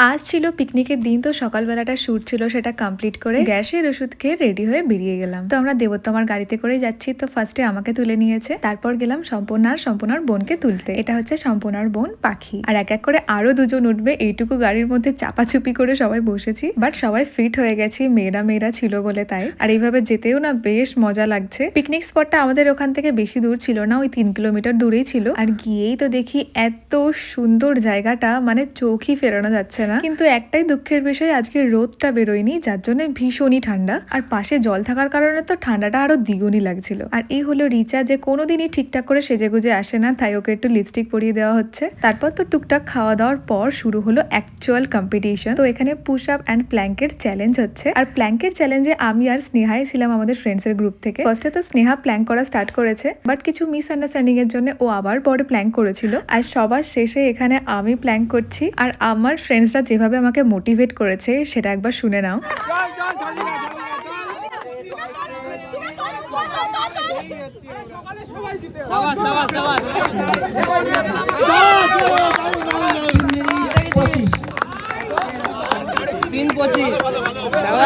আজ ছিল পিকনিকের দিন, তো সকালবেলাটা শ্যুট ছিল, সেটা কমপ্লিট করে গ্যাসের ওষুধ খেয়ে রেডি হয়ে বেরিয়ে গেলাম। তো আমরা দেবোত্তমার গাড়িতে করেই যাচ্ছি। তো ফার্স্টে আমাকে তুলে নিয়েছে, তারপর গেলাম সম্পূর্ণার বোনকে তুলতে। এটা হচ্ছে সম্পূর্ণার বোন পাখি, আর এক এক করে আরো দুজন উঠবে। এইটুকু গাড়ির মধ্যে চাপাচুপি করে সবাই বসেছি, বাট সবাই ফিট হয়ে গেছি, মেয়েরা ছিল বলে তাই। আর এইভাবে যেতেও না বেশ মজা লাগছে। পিকনিক স্পটটা আমাদের ওখান থেকে বেশি দূর ছিল না, ওই 3 কিলোমিটার দূরেই ছিল। আর গিয়েই তো দেখি এত সুন্দর জায়গাটা, মানে চোখই ফেরানো যাচ্ছে না। কিন্তু একটাই দুঃখের বিষয়, আজকে রোদটা বেরোয়নি, যার জন্য ভীষণই ঠান্ডা। আর পাশে জল থাকার কারণে তো ঠান্ডাটা আরো দ্বিগুণই লাগছিল। আর এই হলো রিচা, যে কোনোদিনই ঠিকঠাক করে সেজেগুজে আসে না, তাই ওকে একটু লিপস্টিক পরিয়ে দেওয়া হচ্ছে। তারপর তো টুকটাক খাওয়া দাওয়ার পর শুরু হলো অ্যাকচুয়াল কম্পিটিশন। তো এখানে পুশ আপ অ্যান্ড প্ল্যাঙ্কের চ্যালেঞ্জ হচ্ছে। আর প্ল্যাঙ্কের চ্যালেঞ্জে আমি আর স্নেহাই ছিলাম আমাদের ফ্রেন্ডস এর গ্রুপ থেকে। ফার্স্টে তো স্নেহা প্ল্যাঙ্ক করা স্টার্ট করেছে, বাট কিছু মিসআন্ডারস্ট্যান্ডিং এর জন্য ও আবার পরে প্ল্যাঙ্ক করেছিল। আর সবার শেষে এখানে আমি প্ল্যাঙ্ক করছি, আর আমার ফ্রেন্ডসরা যেভাবে আমাকে মোটিভেট করেছে সেটা একবার শুনে নাও।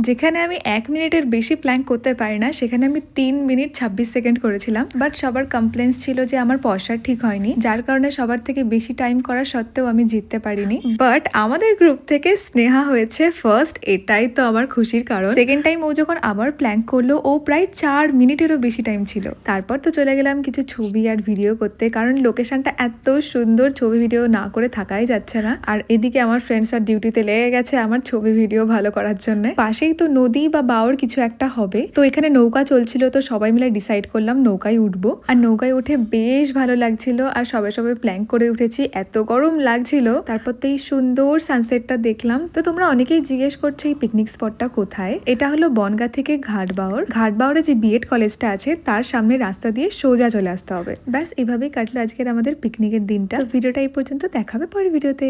যেখানে আমি 1 মিনিটের বেশি প্ল্যাঙ্ক করতে পারি না, সেখানে আমি 3 মিনিট 26 সেকেন্ড করেছিলাম। বাট সবার কমপ্লেন্স ছিল যে আমার পয়সা ঠিক হয়নি, যার কারণে সবার থেকে বেশি টাইম করা সত্ত্বেও আমি জিততে পারিনি। বাট আমাদের গ্রুপ থেকে স্নেহা হয়েছে ফার্স্ট, এটাই তো আমার খুশির কারণ। সেকেন্ড টাইম ও যখন আবার প্ল্যাঙ্ক করলো, ও প্রায় 4 মিনিটেরও বেশি টাইম ছিল। তারপর তো চলে গেলাম কিছু ছবি আর ভিডিও করতে, কারণ লোকেশনটা এত সুন্দর, ছবি ভিডিও না করে থাকাই যাচ্ছে না। আর এদিকে আমার ফ্রেন্ডসরা ডিউটিতে লেগে গেছে আমার ছবি ভিডিও ভালো করার জন্য। পাশেই তো নদী বা বাওর কিছু একটা হবে, তো এখানে নৌকা চলছিল, তো সবাই মিলে ডিসাইড করলাম নৌকায় উঠবো। আর নৌকায় উঠে বেশ ভালো লাগছিল, আর সবাই প্ল্যাঙ্ক করে উঠেছি, এত গরম লাগছিল। তারপর তো এই সুন্দর সানসেটটা দেখলাম। তো তোমরা অনেকেই জিজ্ঞেস করছো এই পিকনিক স্পটটা কোথায়। এটা হলো বনগাঁ থেকে ঘাটবাওরে যে বিএড কলেজটা আছে তার সামনে রাস্তা দিয়ে সোজা চলে আসতে হবে। ব্যাস এভাবেই কাটলো আজকের আমাদের পিকনিকের দিনটা। ভিডিওটা এই পর্যন্ত, দেখাবে পরের ভিডিওতে।